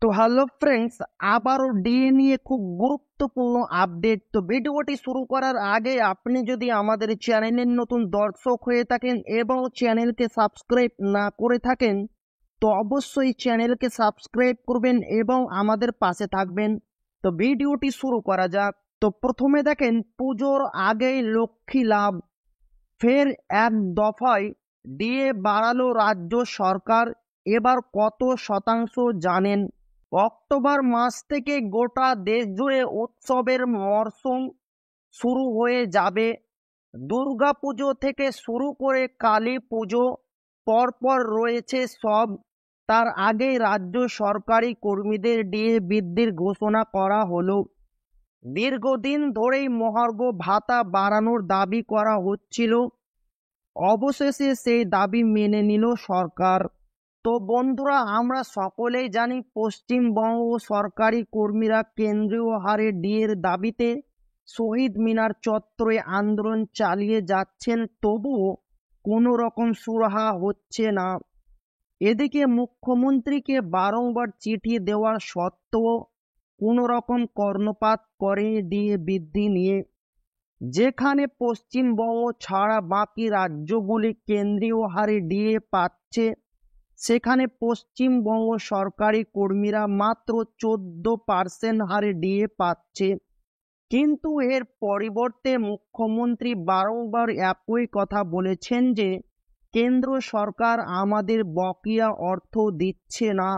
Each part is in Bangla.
তো হ্যালো ফ্রেন্ডস, আবারও ডিএ নিয়ে খুব গুরুত্বপূর্ণ আপডেট। তো ভিডিওটি শুরু করার আগে আপনি যদি আমাদের চ্যানেলের নতুন দর্শক হয়ে থাকেন এবং চ্যানেলকে সাবস্ক্রাইব না করে থাকেন, তো অবশ্যই চ্যানেলকে সাবস্ক্রাইব করবেন এবং আমাদের পাশে থাকবেন। তো ভিডিওটি শুরু করা যাক। তো প্রথমে দেখেন, পুজোর আগেই লক্ষ্মী লাভ, ফের এক দফায় ডিএ বাড়ালো রাজ্য সরকার। এবার কত শতাংশ জানেন? অক্টোবর মাস থেকে গোটা দেশ জুড়ে উৎসবের মরশুম শুরু হয়ে যাবে। দুর্গাপুজো থেকে শুরু করে কালী পুজো পরপর রয়েছে সব। তার আগেই রাজ্য সরকারি কর্মীদের ডিএ বৃদ্ধির ঘোষণা করা হলো। দীর্ঘদিন ধরেই মহার্ঘ ভাতা বাড়ানোর দাবি করা হচ্ছিল, অবশেষে সেই দাবি মেনে নিল সরকার। তো বন্ধুরা, আমরা সকলেই জানি পশ্চিমবঙ্গ সরকারি কর্মীরা কেন্দ্রীয় হারে ডিএর দাবিতে শহীদ মিনার চত্বরে আন্দোলন চালিয়ে যাচ্ছেন, তবুও কোনো রকম সুরাহা হচ্ছে না। এদিকে মুখ্যমন্ত্রীকে বারংবার চিঠি দেওয়ার সত্ত্বেও কোনো রকম কর্ণপাত করেনি ডিএ বৃদ্ধি নিয়ে। যেখানে পশ্চিমবঙ্গ ছাড়া বাকি রাজ্যগুলি কেন্দ্রীয় হারে ডিএ পাচ্ছে, সেখানে পশ্চিমবঙ্গ সরকারি কর্মীরা মাত্র 14% হারে ডিএ পাচ্ছে। কিন্তু এর পরিবর্তে মুখ্যমন্ত্রী বারংবার একই কথা বলেছেন যে কেন্দ্র সরকার আমাদের বকেয়া অর্থ দিচ্ছে না।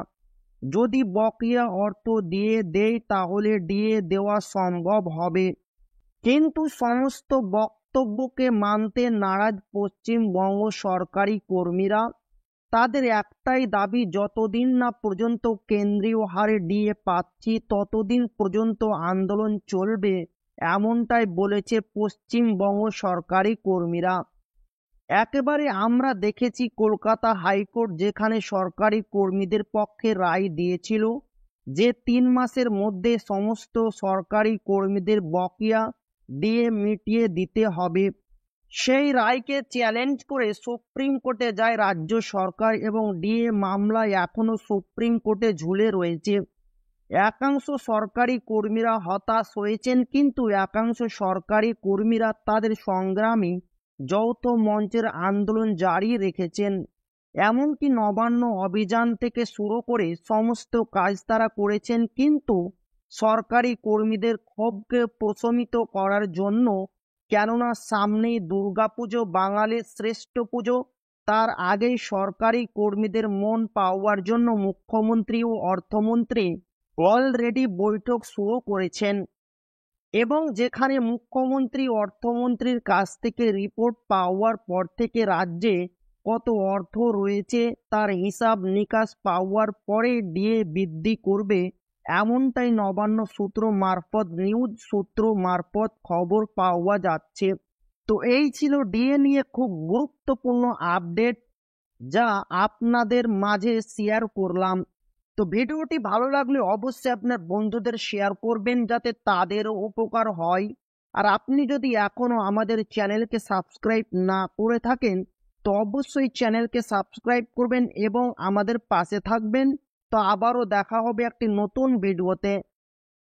যদি বকেয়া অর্থ দিয়ে দেয় তাহলে ডিএ দেওয়া সম্ভব হবে। কিন্তু সমস্ত বক্তব্যকে মানতে নারাজ পশ্চিমবঙ্গ সরকারি কর্মীরা। তাদের একটাই দাবি, যতদিন না পর্যন্ত কেন্দ্রীয় হারে ডিএ পাচ্ছি ততদিন পর্যন্ত আন্দোলন চলবে, এমনটাই বলেছে পশ্চিমবঙ্গ সরকারি কর্মীরা। একেবারে আমরা দেখেছি কলকাতা হাইকোর্ট যেখানে সরকারি কর্মীদের পক্ষে রায় দিয়েছিল যে 3 মাসের মধ্যে সমস্ত সরকারি কর্মীদের বকেয়া ডিএ মিটিয়ে দিতে হবে। সেই রায়কে চ্যালেঞ্জ করে সুপ্রিম কোর্টে যায় রাজ্য সরকার এবং ডিএ মামলায় এখনো সুপ্রিম কোর্টে ঝুলে রয়েছে। একাংশ সরকারি কর্মীরা হতাশ হয়েছেন, কিন্তু একাংশ সরকারি কর্মীরা তাদের সংগ্রামী যৌথ মঞ্চের আন্দোলন জারি রেখেছেন। এমনকি নবান্ন অভিযান থেকে শুরু করে সমস্ত কাজ তারা করেছেন, কিন্তু সরকারি কর্মীদের ক্ষোভকে প্রশমিত করার জন্য, কেননা সামনেই দুর্গাপুজো, বাঙালির শ্রেষ্ঠ পুজো, তার আগেই সরকারি কর্মীদের মন পাওয়ার জন্য মুখ্যমন্ত্রী ও অর্থমন্ত্রী অলরেডি বৈঠক শুরু করেছেন। এবং যেখানে মুখ্যমন্ত্রী অর্থমন্ত্রীর কাছ থেকে রিপোর্ট পাওয়ার পর থেকে রাজ্যে কত অর্থ রয়েছে তার হিসাব নিকাশ পাওয়ার পরে ডিএ বৃদ্ধি করবে, এমনটাই নবান্ন সূত্র মারফত, নিউজ সূত্র মারফত খবর পাওয়া যাচ্ছে। তো এই ছিল ডিএ নিয়ে খুব গুরুত্বপূর্ণ আপডেট, যা আপনাদের মাঝে শেয়ার করলাম। তো ভিডিওটি ভালো লাগলে অবশ্যই আপনার বন্ধুদের শেয়ার করবেন যাতে তাদেরও উপকার হয়। আর আপনি যদি এখনো আমাদের চ্যানেলকে সাবস্ক্রাইব না করে থাকেন, তো অবশ্যই চ্যানেলকে সাবস্ক্রাইব করবেন এবং আমাদের পাশে থাকবেন। তো আবারও দেখা হবে একটি নতুন ভিডিওতে।